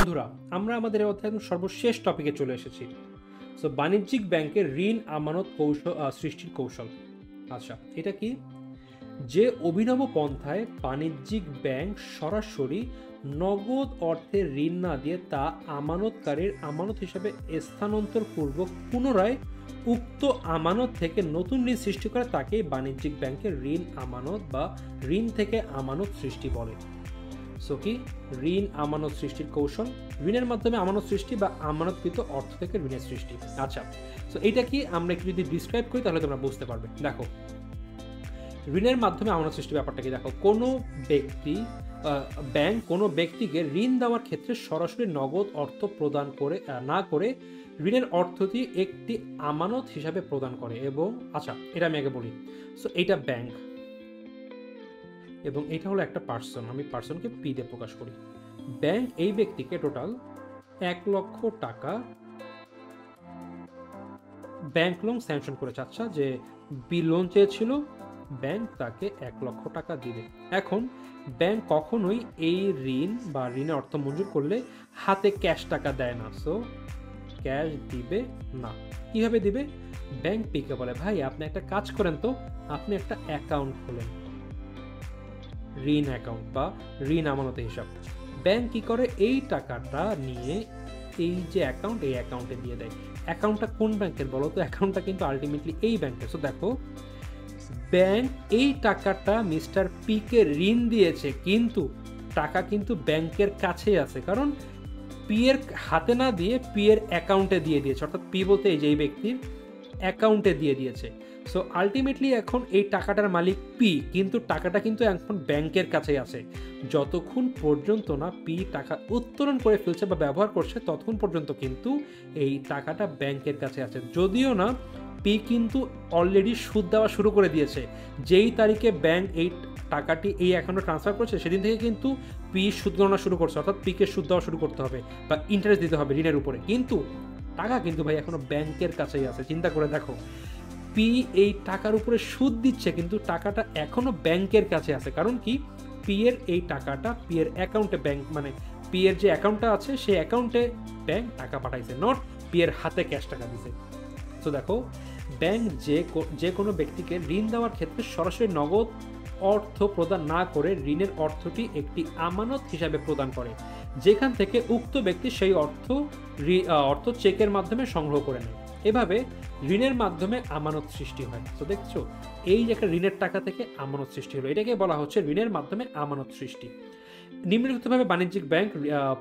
বন্ধুরা, আমরা আমাদের এই অধ্যায়ের সর্বশেষ টপিকে চলে এসেছি। সো বাণিজ্যিক ব্যাংকের ঋণ আমানত সৃষ্টির কৌশল। আচ্ছা, এটা কি? যে অভিনব পন্থায় বাণিজ্যিক ব্যাংক সরাসরি নগদ অর্থে ঋণ না দিয়ে তা আমানতকারীর আমানত হিসাবে স্থানান্তর পূর্বক পুনরায় উক্ত আমানত থেকে নতুন ঋণ সৃষ্টি করে তাকেই বাণিজ্যিক ব্যাংকের ঋণ আমানত বা ঋণ থেকে আমানত সৃষ্টি বলে। সো কি ঋণ আমানত সৃষ্টির কৌশল, ঋণের মাধ্যমে আমানত সৃষ্টি বা আমানতকৃত অর্থ থেকে ঋণের সৃষ্টি। আচ্ছা, সো এটা কি আমরা একটু যদি ডিসক্রাইব করি তাহলে তোমরা বুঝতে পারবে। দেখো, ঋণের মাধ্যমে আমানত সৃষ্টি ব্যাপারটা কি, দেখো, কোনো ব্যক্তি ব্যাংক কোনো ব্যক্তিকে ঋণ দেওয়ার ক্ষেত্রে সরাসরি নগদ অর্থ প্রদান করে না করে ঋণের অর্থটি একটি আমানত হিসাবে প্রদান করে। এবং আচ্ছা, এটা আমি আগে বলি। সো এটা ব্যাংক এবং এটা হলো একটা পার্সন, আমি পার্সনকে পি দিয়ে প্রকাশ করি। ব্যাংক এই ব্যক্তিকে টোটাল 1 লক্ষ টাকা ব্যাংক লোন স্যাংশন করেছে। আচ্ছা, যে বি লোন চেয়েছিল, ব্যাংক তাকে 1 লক্ষ টাকা দিবে। এখন ব্যাংক কখনোই এই ঋণ বা ঋণের অর্থ মঞ্জুর করলে হাতে ক্যাশ টাকা দেয় না। সো ক্যাশ দিবে না। কিভাবে দিবে? ব্যাংক পিকে বলে, ভাই আপনি একটা কাজ করেন তো, আপনি একটা অ্যাকাউন্ট খোলেন, ঋণ অ্যাকাউন্ট বা ঋণ আমানত হিসাব। ব্যাংক কি করে, এই টাকাটা নিয়ে এই যে অ্যাকাউন্ট, এই অ্যাকাউন্টে দিয়ে দেয়। অ্যাকাউন্টটা কোন ব্যাংকের বলো তো? অ্যাকাউন্টটা কিন্তু আলটিমেটলি এই ব্যাংকের। সো দেখো, ব্যাংক এই টাকাটা মিস্টার পি কে ঋণ দিয়েছে, কিন্তু টাকা কিন্তু ব্যাংকের কাছেই আছে, কারণ পি এর হাতে না দিয়ে পি এর অ্যাকাউন্টে দিয়ে দিয়েছে। অর্থাৎ পি বলতে এই যে এই ব্যক্তির অ্যাকাউন্টে দিয়ে দিয়েছে। সো আলটিমেটলি এখন এই টাকাটার মালিক পি, কিন্তু টাকাটা কিন্তু এখন ব্যাংকের কাছেই আছে। যতক্ষণ পর্যন্ত না পি টাকা উত্তোলন করে ফেলছে বা ব্যবহার করছে, ততক্ষণ পর্যন্ত কিন্তু এই টাকাটা ব্যাংকের কাছে আছে। যদিও না পি কিন্তু অলরেডি সুদ দেওয়া শুরু করে দিয়েছে। যেই তারিখে ব্যাংক এই টাকাটি এই অ্যাকাউন্টে ট্রান্সফার করছে, সেদিন থেকে কিন্তু পি সুদ গণনা শুরু করছে। অর্থাৎ পিকে সুদ দেওয়া শুরু করতে হবে বা ইন্টারেস্ট দিতে হবে ঋণের উপরে। কিন্তু টাকা কিন্তু ভাই এখনো ব্যাংকের কাছেই আছে। চিন্তা করে দেখো, পি এই টাকার উপরে সুদ দিচ্ছে, কিন্তু টাকাটা এখনো ব্যাংকের কাছে আছে। কারণ কি, পি এর এই টাকাটা পি এর অ্যাকাউন্টে ব্যাংক, মানে পি এর যে অ্যাকাউন্টটা আছে সেই অ্যাকাউন্টে ব্যাংক টাকা পাঠাইছে, নট পি এর হাতে ক্যাশ টাকা দিছে। তো দেখো, ব্যাংক যে কোনো ব্যক্তিকে ঋণ দেওয়ার ক্ষেত্রে সরাসরি নগদ অর্থ প্রদান না করে ঋণের অর্থটি একটি আমানত হিসাবে প্রদান করে, যেখান থেকে উক্ত ব্যক্তি সেই অর্থ চেকের মাধ্যমে সংগ্রহ করে নেয়। এভাবে ঋণের মাধ্যমে আমানত সৃষ্টি হয়। তো দেখছো, এই যে একটা ঋণের টাকা থেকে আমানত সৃষ্টি হলো, এটাকে বলা হচ্ছে ঋণের মাধ্যমে আমানত সৃষ্টি। নিম্নলিখিতভাবে বাণিজ্যিক ব্যাংক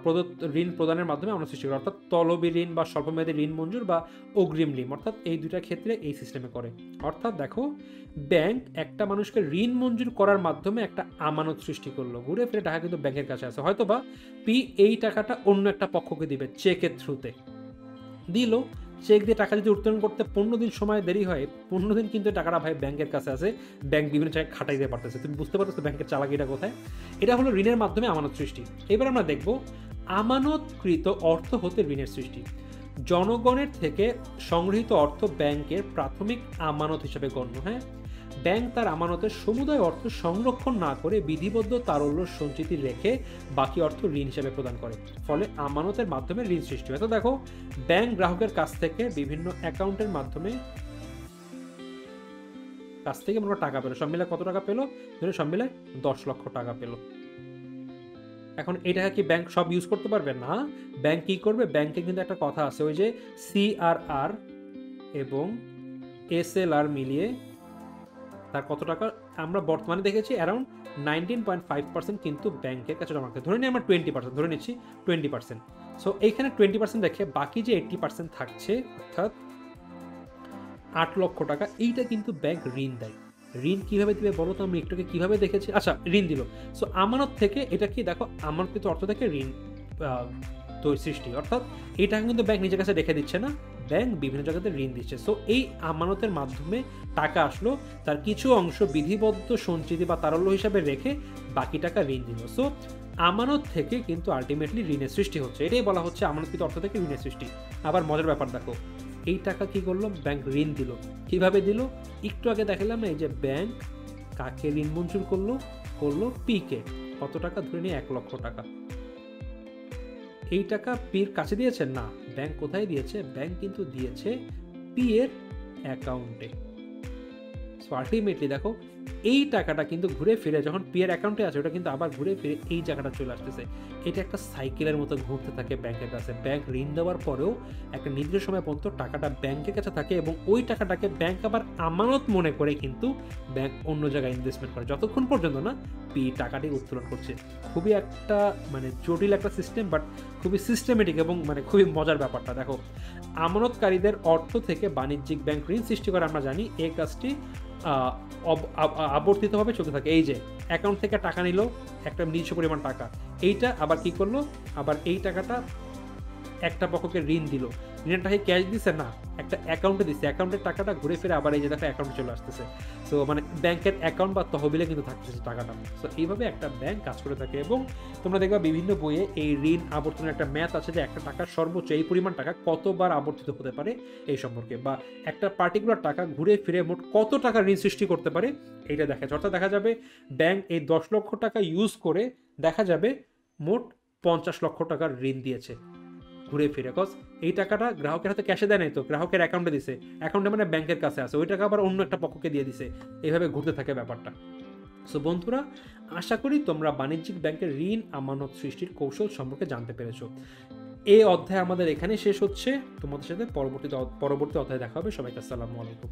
প্রদত্ত ঋণ প্রদানের মাধ্যমে আমানত সৃষ্টি করে, অর্থাৎ তলবি ঋণ বা স্বল্পমেয়াদী ঋণ মঞ্জুর বা অগ্রিম ঋণ, অর্থাৎ এই দুইটা ক্ষেত্রে এই সিস্টেমে করে। অর্থাৎ দেখো, ব্যাংক একটা মানুষকে ঋণ মঞ্জুর করার মাধ্যমে একটা আমানত সৃষ্টি করলো, ঘুরে ফিরে টাকা কিন্তু ব্যাংকের কাছে আছে। হয়তোবা পি এই টাকাটা অন্য একটা পক্ষকে দিবে, চেকের থ্রুতে দিল। চেক দিয়ে টাকা যদি উত্তোলন করতে 15 দিন সময় দেরি হয়, 15 দিন কিন্তু টাকাটা ভাই ব্যাংকের কাছে আছে, ব্যাংক বিভিন্ন জায়গায় খাটাই দিতে পারতেছে। তুমি বুঝতে পারতেছো ব্যাংকের চালাকিটা কোথায়? এটা হলো ঋণের মাধ্যমে আমানত সৃষ্টি। এবার আমরা দেখব আমানতকৃত অর্থ হতে ঋণের সৃষ্টি। জনগণের থেকে সংগৃহীত অর্থ ব্যাংকের প্রাথমিক আমানত হিসেবে গণ্য। হ্যাঁ, ব্যাংক তার আমানতের সমুদয় অর্থ সংরক্ষণ না করে বিধিবদ্ধ তারল্য সঞ্চিতি রেখে বাকি অর্থ ঋণ হিসেবে প্রদান করে, ফলে আমানতের মাধ্যমে ঋণ সৃষ্টি হয়। তো দেখো, ব্যাংক গ্রাহকের কাছ থেকে বিভিন্ন অ্যাকাউন্টের মাধ্যমে মনে টাকা পেলো, সব মিলে কত টাকা পেলো? সব মিলে 10 লক্ষ টাকা পেলো। এখন এই টাকা কি ব্যাংক সব ইউজ করতে পারবে না? ব্যাংক কি করবে? ব্যাংকে কিন্তু একটা কথা আছে, ওই যে CRR এবং SLR মিলিয়ে তার কত টাকা আমরা বর্তমানে দেখেছি, অ্যারাউন্ড 19.5% কিন্তু ব্যাংকের কাছে জমা রাখতে। ধরে নিই আমরা 20%, ধরে নিচ্ছি 20%। সো এইখানে 20% রেখে বাকি যে 80% থাকছে, অর্থাৎ 8 লক্ষ টাকা, এইটা কিন্তু ব্যাংক ঋণ দেয়। ঋণ কিভাবে দিবে বলো তো? আমি একটুকে কিভাবে দেখেছি। আচ্ছা, ঋণ দিল। সো আমানত থেকে, এটা কি দেখো, আমানতকৃত অর্থ থেকে ঋণ সৃষ্টি। অর্থাৎ এই টাকা কিন্তু ব্যাংক নিজের কাছে রেখে দিচ্ছে না, ব্যাংক বিভিন্ন জায়গাতে ঋণ দিচ্ছে। সো এই আমানতের মাধ্যমে টাকা আসলো, তার কিছু অংশ বিধিবদ্ধ সঞ্চিতি বা তারল্য হিসাবে রেখে বাকি টাকা ঋণ দিল। সো আমানত থেকে কিন্তু আলটিমেটলি ঋণের সৃষ্টি হচ্ছে। এটাই বলা হচ্ছে আমানতকৃত অর্থ থেকে ঋণের সৃষ্টি। আবার মজার ব্যাপার দেখো, এই টাকা কি করলো? ব্যাংক ঋণ দিল। কিভাবে দিল? একটু আগে দেখালাম না, এই যে ব্যাংক কাকে ঋণ মঞ্জুর করলো? P K. কত টাকা? ধরে নিয়ে 1 লক্ষ টাকা। এই টাকা পির কাছে দিয়েছে না, ব্যাংক কোথায় দিয়েছে, ব্যাংক কিন্তু দিয়েছে পি এর অ্যাকাউন্টে। সো আলটিমেটলি দেখো এই টাকাটা কিন্তু ঘুরে ফিরে যখন পি এর অ্যাকাউন্টে আছে ওটা কিন্তু আবার ঘুরে ফিরে এই জায়গাটা চলে আসতেছে। এটা একটা সাইকেলের মতো ঘুরতে থাকে ব্যাংকের কাছে। ব্যাংক ঋণ দেওয়ার পরেও একটা নির্দিষ্ট সময় পর্যন্ত টাকাটা ব্যাংকের কাছে থাকে এবং ওই টাকাটাকে ব্যাংক আবার আমানত মনে করে কিন্তু ব্যাংক অন্য জায়গায় ইনভেস্টমেন্ট করে যতক্ষণ পর্যন্ত না পি টাকাটি উত্তোলন করছে। খুবই একটা মানে জটিল একটা সিস্টেম, বাট খুবই সিস্টেমেটিক এবং মানে খুবই মজার ব্যাপারটা। দেখো আমানতকারীদের অর্থ থেকে বাণিজ্যিক ব্যাংক ঋণ সৃষ্টি করে আমরা জানি এই কাজটি আবর্তিতভাবে চলতে থাকে। এই যে অ্যাকাউন্ট থেকে টাকা নিল একটা নির্দিষ্ট পরিমাণ টাকা, এইটা আবার কি করলো, আবার এই টাকাটা একটা পক্ষকে ঋণ দিল, ঋণের টাকা ক্যাশ দিছে না, একটা অ্যাকাউন্টে দিচ্ছে, অ্যাকাউন্টের টাকাটা ঘুরে ফিরে আবার এই যে দেখো অ্যাকাউন্টে চলে আসতেছে। সো মানে ব্যাংকের অ্যাকাউন্ট বা তহবিলে কিন্তু থাকতেছে টাকাটা। সো এইভাবে একটা ব্যাংক কাজ করে থাকে এবং তোমরা দেখবা বিভিন্ন বইয়ে এই ঋণ আবর্তনের একটা ম্যাথ আছে যে একটা টাকার সর্বোচ্চ এই পরিমাণ টাকা কতবার আবর্তিত হতে পারে এই সম্পর্কে, বা একটা পার্টিকুলার টাকা ঘুরে ফিরে মোট কত টাকা ঋণ সৃষ্টি করতে পারে এইটা দেখা যায়। অর্থাৎ দেখা যাবে ব্যাংক এই 10 লক্ষ টাকা ইউজ করে দেখা যাবে মোট 50 লক্ষ টাকার ঋণ দিয়েছে ঘুরে ফিরে। কজ এই টাকাটা গ্রাহকের হাতে ক্যাশে দেয় নাই তো, গ্রাহকের অ্যাকাউন্টে দিছে, অ্যাকাউন্টে মানে ব্যাংকের কাছে আছে, ওই টাকা আবার অন্য একটা পক্ষকে দিয়ে দিছে, এইভাবে ঘুরতে থাকে ব্যাপারটা। সো বন্ধুরা, আশা করি তোমরা বাণিজ্যিক ব্যাংকের ঋণ আমানত সৃষ্টির কৌশল সম্পর্কে জানতে পেরেছো। এই অধ্যায় আমাদের এখানে শেষ হচ্ছে, তোমাদের সাথে পরবর্তী অধ্যায়ে দেখা হবে। সবাইকে আসসালামু আলাইকুম।